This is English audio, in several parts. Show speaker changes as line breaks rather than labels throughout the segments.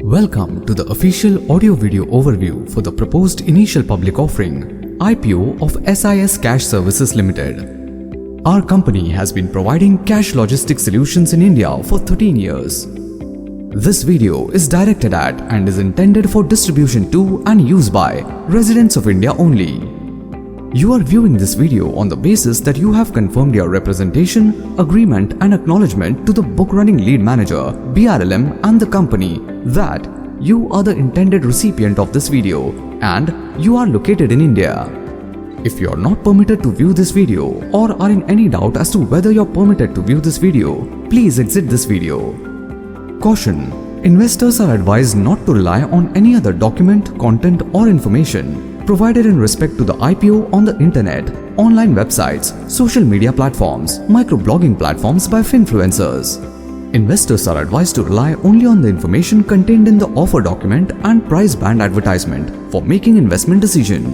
Welcome to the official audio-video overview for the proposed initial public offering IPO of SIS Cash Services Limited. Our company has been providing cash logistics solutions in India for 13 years. This video is directed at and is intended for distribution to and use by residents of India only. You are viewing this video on the basis that you have confirmed your representation, agreement and acknowledgement to the book running lead manager, BRLM and the company that you are the intended recipient of this video and you are located in India. If you are not permitted to view this video or are in any doubt as to whether you are permitted to view this video, please exit this video. Caution: investors are advised not to rely on any other document, content or information provided in respect to the IPO on the internet, online websites, social media platforms, microblogging platforms by finfluencers. Investors are advised to rely only on the information contained in the offer document and price band advertisement for making investment decision.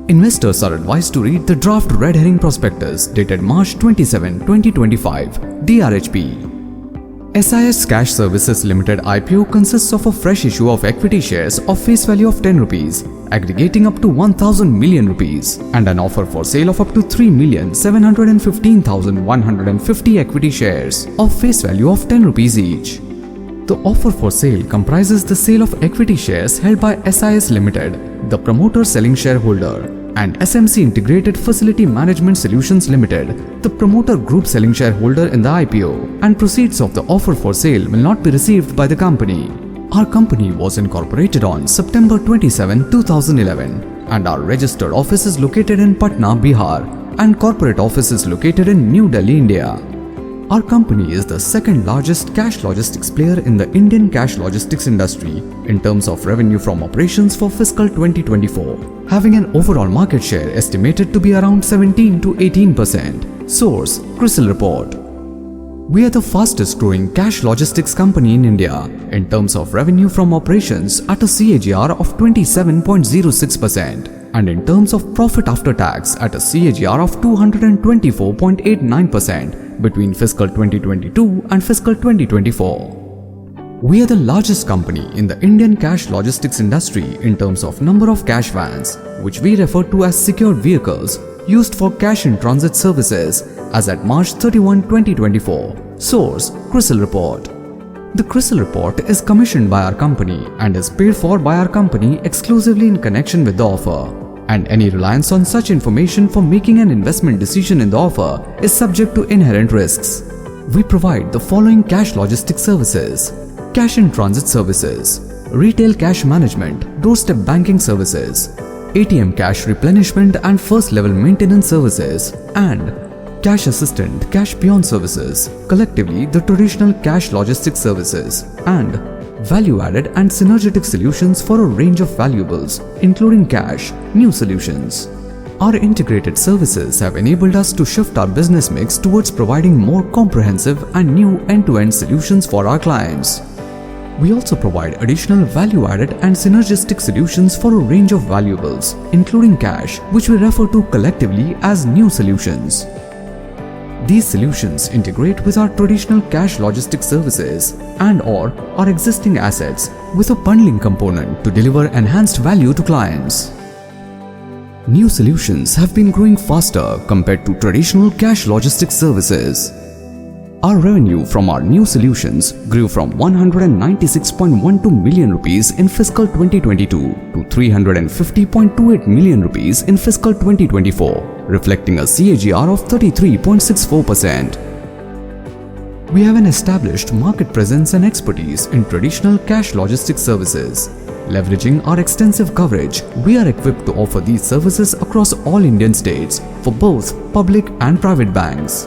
Investors are advised to read the draft red herring prospectus dated March 27, 2025, DRHP. SIS Cash Services Limited IPO consists of a fresh issue of equity shares of face value of 10 rupees, aggregating up to 1000 million rupees, and an offer for sale of up to 3,715,150 equity shares of face value of 10 rupees each. The offer for sale comprises the sale of equity shares held by SIS Limited, the promoter selling shareholder, and SMC Integrated Facility Management Solutions Limited, the promoter group selling shareholder in the IPO, and proceeds of the offer for sale will not be received by the company. Our company was incorporated on September 27, 2011 and our registered office is located in Patna, Bihar and corporate office is located in New Delhi, India. Our company is the second largest cash logistics player in the Indian cash logistics industry in terms of revenue from operations for fiscal 2024, having an overall market share estimated to be around 17 to 18%. Source: CRISIL Report. We are the fastest growing cash logistics company in India in terms of revenue from operations at a CAGR of 27.06% and in terms of profit after tax at a CAGR of 224.89% between fiscal 2022 and fiscal 2024. We are the largest company in the Indian cash logistics industry in terms of number of cash vans, which we refer to as secured vehicles used for cash in transit services as at March 31, 2024. Source: CRISIL Report. The CRISIL Report is commissioned by our company and is paid for by our company exclusively in connection with the offer, and any reliance on such information for making an investment decision in the offer is subject to inherent risks. We provide the following cash logistics services: cash in transit services, retail cash management, doorstep banking services, ATM cash replenishment and first level maintenance services, and cash assistant, cash beyond services, collectively the traditional cash logistics services, and value-added and synergetic solutions for a range of valuables, including cash, new solutions. Our integrated services have enabled us to shift our business mix towards providing more comprehensive and new end-to-end solutions for our clients. We also provide additional value-added and synergistic solutions for a range of valuables, including cash, which we refer to collectively as new solutions. These solutions integrate with our traditional cash logistics services and/or our existing assets with a bundling component to deliver enhanced value to clients. New solutions have been growing faster compared to traditional cash logistics services. Our revenue from our new solutions grew from 196.12 million rupees in fiscal 2022 to 350.28 million rupees in fiscal 2024, reflecting a CAGR of 33.64%. We have an established market presence and expertise in traditional cash logistics services. Leveraging our extensive coverage, we are equipped to offer these services across all Indian states for both public and private banks.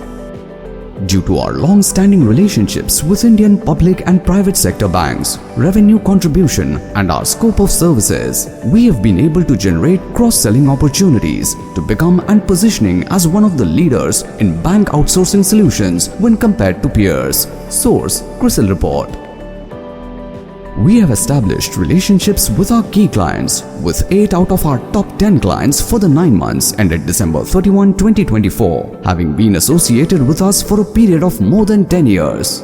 Due to our long-standing relationships with Indian public and private sector banks, revenue contribution and our scope of services, we have been able to generate cross-selling opportunities to become and positioning as one of the leaders in bank outsourcing solutions when compared to peers. Source: CRISIL Report. We have established relationships with our key clients, with 8 out of our top 10 clients for the 9 months ended December 31, 2024, having been associated with us for a period of more than 10 years.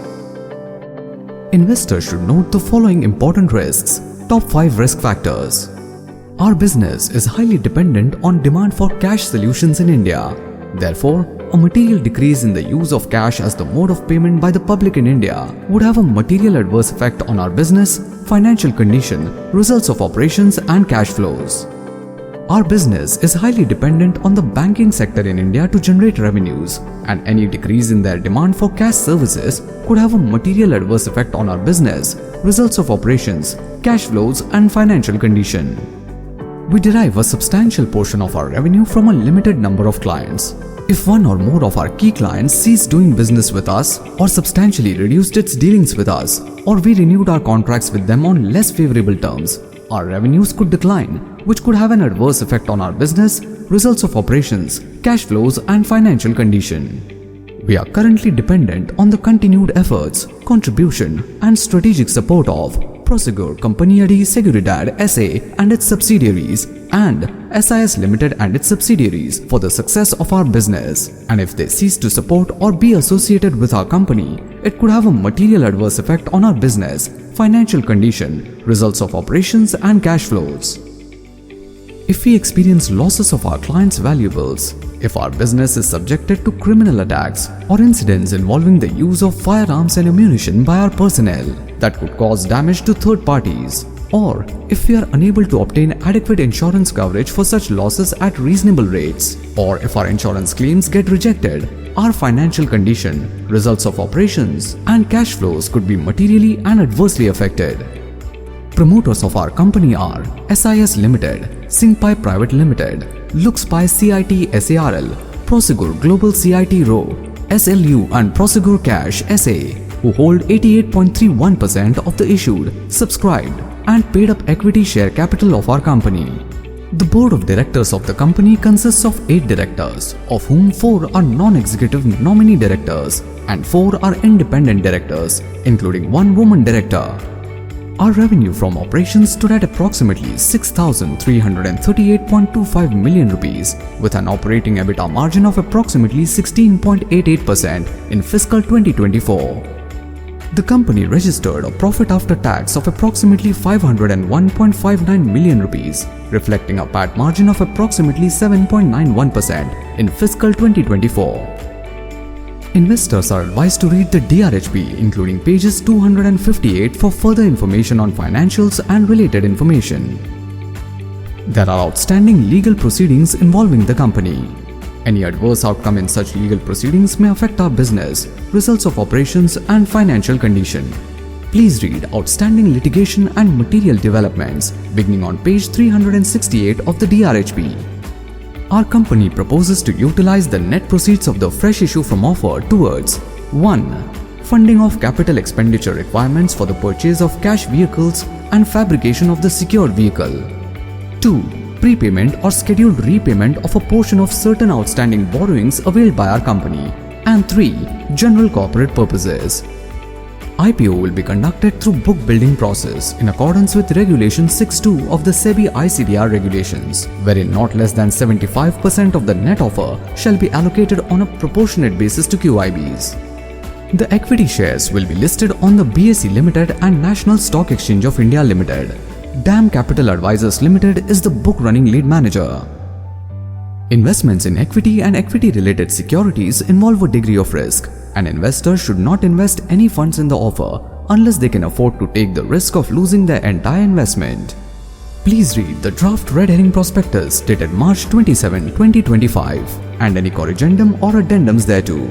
investors should note the following important risks. Top 5 risk factors. Our business is highly dependent on demand for cash solutions in India. Therefore, a material decrease in the use of cash as the mode of payment by the public in India would have a material adverse effect on our business, financial condition, results of operations and cash flows. Our business is highly dependent on the banking sector in India to generate revenues, and any decrease in their demand for cash services could have a material adverse effect on our business, results of operations, cash flows and financial condition. We derive a substantial portion of our revenue from a limited number of clients. If one or more of our key clients ceased doing business with us or substantially reduced its dealings with us, or we renewed our contracts with them on less favorable terms, our revenues could decline, which could have an adverse effect on our business, results of operations, cash flows and financial condition. We are currently dependent on the continued efforts, contribution and strategic support of Prosegur Companhia de Seguridade SA and its subsidiaries and SIS Limited and its subsidiaries for the success of our business, and if they cease to support or be associated with our company, it could have a material adverse effect on our business, financial condition, results of operations and cash flows. If we experience losses of our clients' valuables, if our business is subjected to criminal attacks or incidents involving the use of firearms and ammunition by our personnel that could cause damage to third parties, or if we are unable to obtain adequate insurance coverage for such losses at reasonable rates, or if our insurance claims get rejected, our financial condition, results of operations and cash flows could be materially and adversely affected. Promoters of our company are SIS Limited, Singpai Private Limited, Luxpai CIT SARL, Prosegur Global CIT Ro, SLU and Prosegur Cash SA, who hold 88.31% of the issued, subscribed and paid up equity share capital of our company. The board of directors of the company consists of 8 directors, of whom 4 are non-executive nominee directors and 4 are independent directors, including 1 woman director. Our revenue from operations stood at approximately 6,338.25 million rupees with an operating EBITDA margin of approximately 16.88% in fiscal 2024. The company registered a profit after tax of approximately 501.59 million rupees, reflecting a PAT margin of approximately 7.91% in fiscal 2024. Investors are advised to read the DRHP, including pages 258 for further information on financials and related information. There are outstanding legal proceedings involving the company. Any adverse outcome in such legal proceedings may affect our business, results of operations and financial condition. Please read outstanding litigation and material developments beginning on page 368 of the DRHP. Our company proposes to utilize the net proceeds of the fresh issue from offer towards 1. Funding of capital expenditure requirements for the purchase of cash vehicles and fabrication of the secured vehicle. 2. Prepayment or scheduled repayment of a portion of certain outstanding borrowings availed by our company. And 3. General corporate purposes. IPO will be conducted through book building process in accordance with Regulation 6(2) of the SEBI ICDR regulations, wherein not less than 75% of the net offer shall be allocated on a proportionate basis to QIBs. The equity shares will be listed on the BSE Limited and National Stock Exchange of India Limited. DAM Capital Advisors Limited is the book running lead manager. Investments in equity and equity-related securities involve a degree of risk, and investors should not invest any funds in the offer unless they can afford to take the risk of losing their entire investment. Please read the draft red herring prospectus dated March 27, 2025 and any corrigendum or addendums thereto.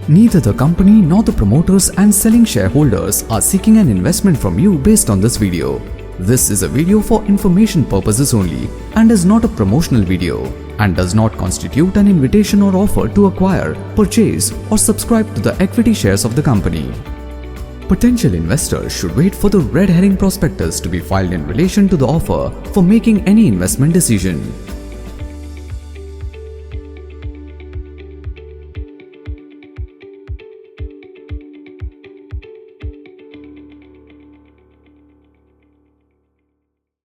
Neither the company nor the promoters and selling shareholders are seeking an investment from you based on this video. This is a video for information purposes only and is not a promotional video and does not constitute an invitation or offer to acquire, purchase or subscribe to the equity shares of the company. Potential investors should wait for the red herring prospectus to be filed in relation to the offer for making any investment decision.